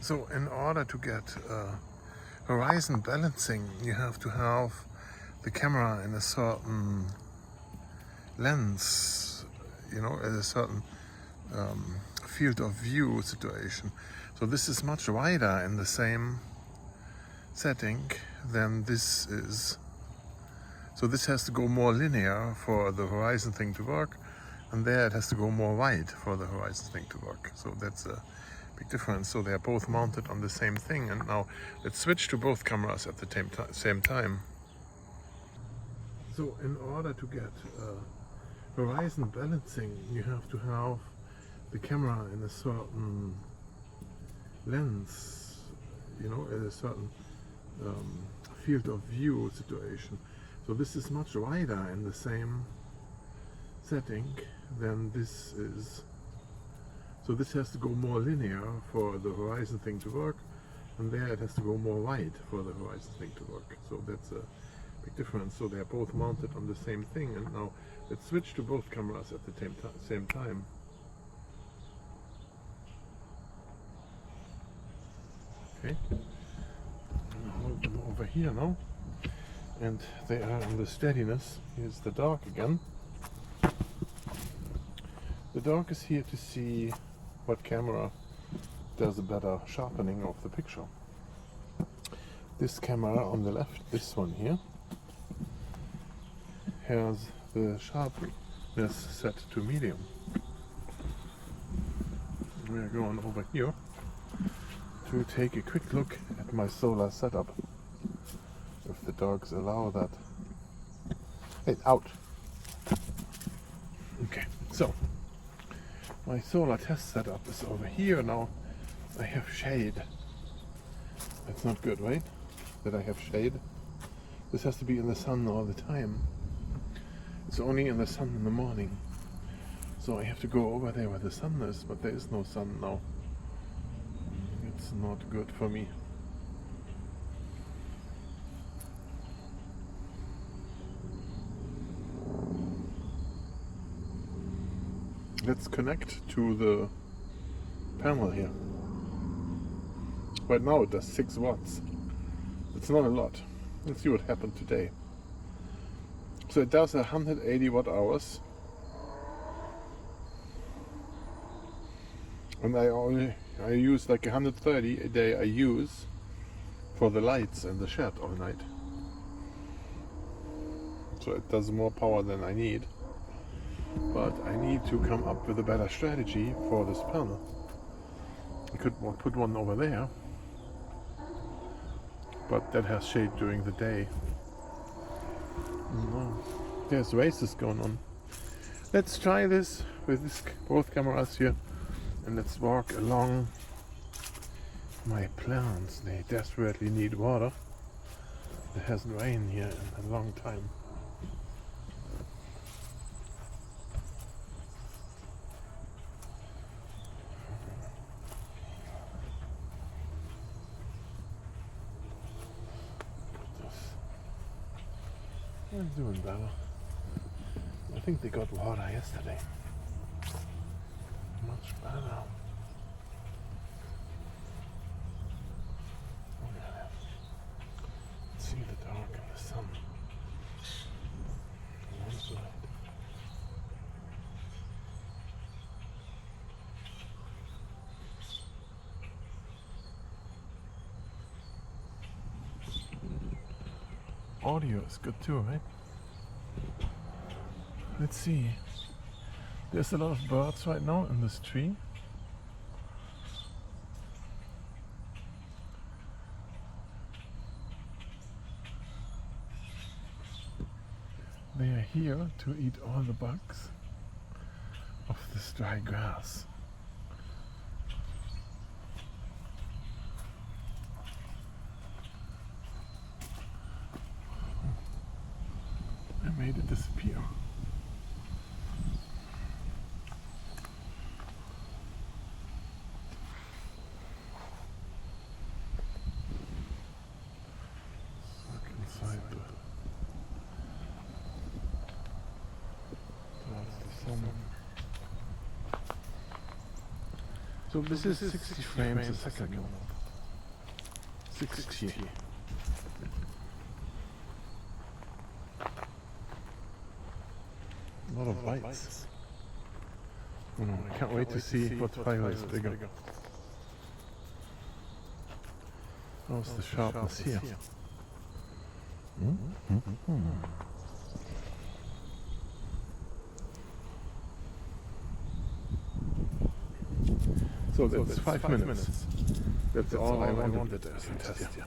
So in order to get horizon balancing, you have to have the camera in a certain lens, you know, at a certain field of view situation. So this is much wider in the same setting than this is. So this has to go more linear for the horizon thing to work, and there it has to go more wide for the horizon thing to work. So that's a big difference. So they're both mounted on the same thing. And now let's switch to both cameras at the same time. So in order to get horizon balancing, you have to have the camera in a certain lens, you know, at a certain field of view situation. So this is much wider in the same setting than this is. So this has to go more linear for the horizon thing to work, and there it has to go more wide for the horizon thing to work. So that's a big difference. So they're both mounted on the same thing. And now let's switch to both cameras at the same time. Okay, I'll hold them over here now, and they are on the steadiness. Here's the dark again. The dark is here to see what camera does a better sharpening of the picture. This camera on the left, this one here, has the sharpness set to medium. We're going over here to take a quick look at my solar setup, if the dogs allow that. Hey, out! Okay, so my solar test setup is over here now. I have shade. That's not good, right? That I have shade. This has to be in the sun all the time. It's only in the sun in the morning. So I have to go over there where the sun is, but there is no sun now. It's not good for me. Let's connect to the panel here. Right now it does 6 watts. It's not a lot. Let's see what happened today. So it does 180 watt hours. And I use like 130 a day I use for the lights and the shed all night. So it does more power than I need. But I need to come up with a better strategy for this panel. I could put one over there, but that has shade during the day. No. There's races going on. Let's try this with both cameras here, and let's walk along my plants. They desperately need water. It hasn't rained here in a long time. I'm doing better. I think they got water yesterday. Much better. Look at that. See the dark and the sun. On one side. Audio is good too, right? Let's see. There's a lot of birds right now in this tree. They are here to eat all the bugs of this dry grass. I made it disappear. Look inside the sun. So this is 60 frames a second now. 60. A lot of bytes. I can't wait to see what file is bigger. How's the sharpness here? So that's 5 minutes. That's all I wanted as a test.